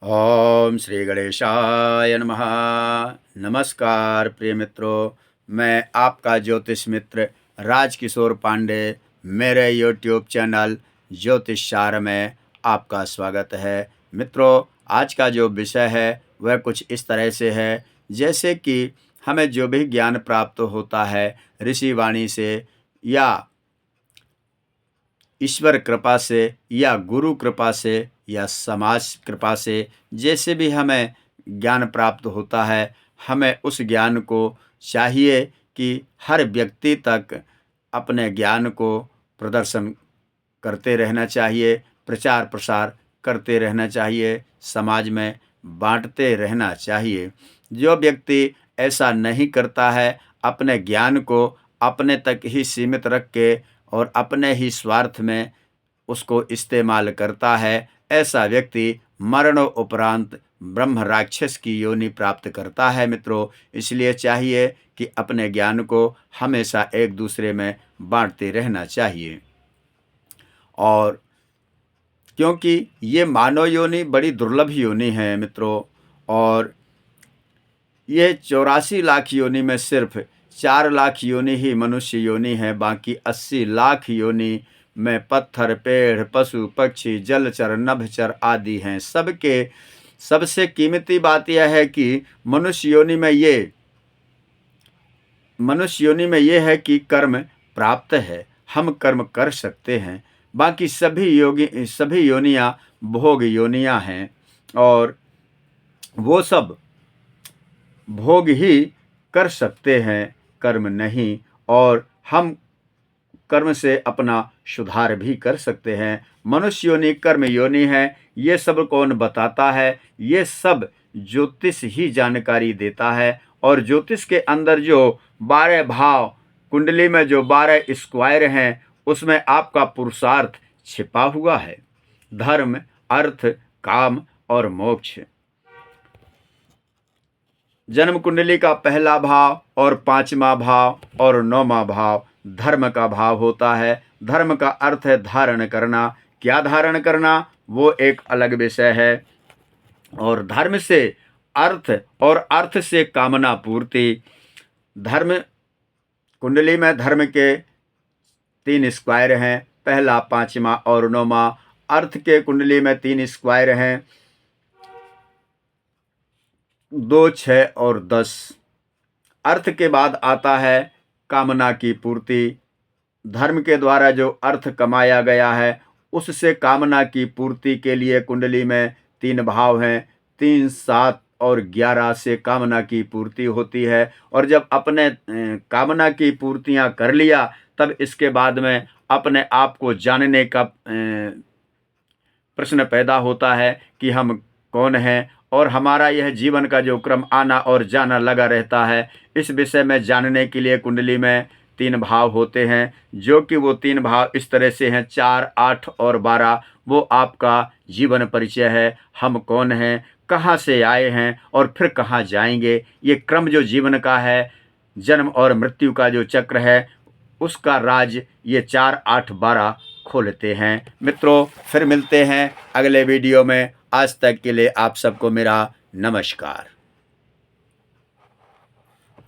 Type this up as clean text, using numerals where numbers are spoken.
ओम श्री गणेशाय नमः। नमस्कार प्रिय मित्रों, मैं आपका ज्योतिष मित्र राजकिशोर पांडे मेरे यूट्यूब चैनल ज्योतिष सार में आपका स्वागत है। मित्रों, आज का जो विषय है वह कुछ इस तरह से है, जैसे कि हमें जो भी ज्ञान प्राप्त होता है ऋषि वाणी से या ईश्वर कृपा से या गुरु कृपा से या समाज कृपा से, जैसे भी हमें ज्ञान प्राप्त होता है, हमें उस ज्ञान को चाहिए कि हर व्यक्ति तक अपने ज्ञान को प्रदर्शन करते रहना चाहिए, प्रचार प्रसार करते रहना चाहिए, समाज में बांटते रहना चाहिए। जो व्यक्ति ऐसा नहीं करता है, अपने ज्ञान को अपने तक ही सीमित रख के और अपने ही स्वार्थ में उसको इस्तेमाल करता है, ऐसा व्यक्ति मरणों उपरांत ब्रह्म राक्षस की योनि प्राप्त करता है। मित्रों, इसलिए चाहिए कि अपने ज्ञान को हमेशा एक दूसरे में बांटते रहना चाहिए। और क्योंकि ये मानव योनि बड़ी दुर्लभ योनि है मित्रों, और ये 84 लाख योनि में सिर्फ 4 लाख योनि ही मनुष्य योनि है। बाकी 80 लाख योनि में पत्थर, पेड़, पशु, पक्षी, जलचर, नभचर आदि हैं। सबके सबसे कीमती बात यह है कि मनुष्य योनि में ये है कि कर्म प्राप्त है, हम कर्म कर सकते हैं। बाकी सभी योनियां भोग योनियां हैं, और वो सब भोग ही कर सकते हैं, कर्म नहीं। और हम कर्म से अपना सुधार भी कर सकते हैं। मनुष्य योनि कर्म योनि है, ये सब कौन बताता है? ये सब ज्योतिष ही जानकारी देता है। और ज्योतिष के अंदर जो 12 भाव, कुंडली में जो 12 स्क्वायर हैं, उसमें आपका पुरुषार्थ छिपा हुआ है। धर्म, अर्थ, काम और मोक्ष। जन्म कुंडली का पहला भाव और 5वां भाव और 9वां भाव धर्म का भाव होता है। धर्म का अर्थ है धारण करना। क्या धारण करना, वो एक अलग विषय है। और धर्म से अर्थ और अर्थ से कामना पूर्ति। धर्म कुंडली में धर्म के 3 स्क्वायर हैं, पहला, 5वां और 9वां। अर्थ के कुंडली में 3 स्क्वायर हैं, 2, 6 और 10। अर्थ के बाद आता है कामना की पूर्ति। धर्म के द्वारा जो अर्थ कमाया गया है, उससे कामना की पूर्ति के लिए कुंडली में 3 भाव हैं। 3, 7 और 11 से कामना की पूर्ति होती है। और जब अपने कामना की पूर्तियां कर लिया, तब इसके बाद में अपने आप को जानने का प्रश्न पैदा होता है कि हम कौन हैं, और हमारा यह जीवन का जो क्रम आना और जाना लगा रहता है। इस विषय में जानने के लिए कुंडली में 3 भाव होते हैं, जो कि वो 3 भाव इस तरह से हैं, 4, 8 और 12। वो आपका जीवन परिचय है, हम कौन हैं, कहाँ से आए हैं और फिर कहाँ जाएंगे। ये क्रम जो जीवन का है, जन्म और मृत्यु का जो चक्र है, उसका राज ये 4, 8, 12 खोलते हैं। मित्रों, फिर मिलते हैं अगले वीडियो में। आज तक के लिए आप सबको मेरा नमस्कार।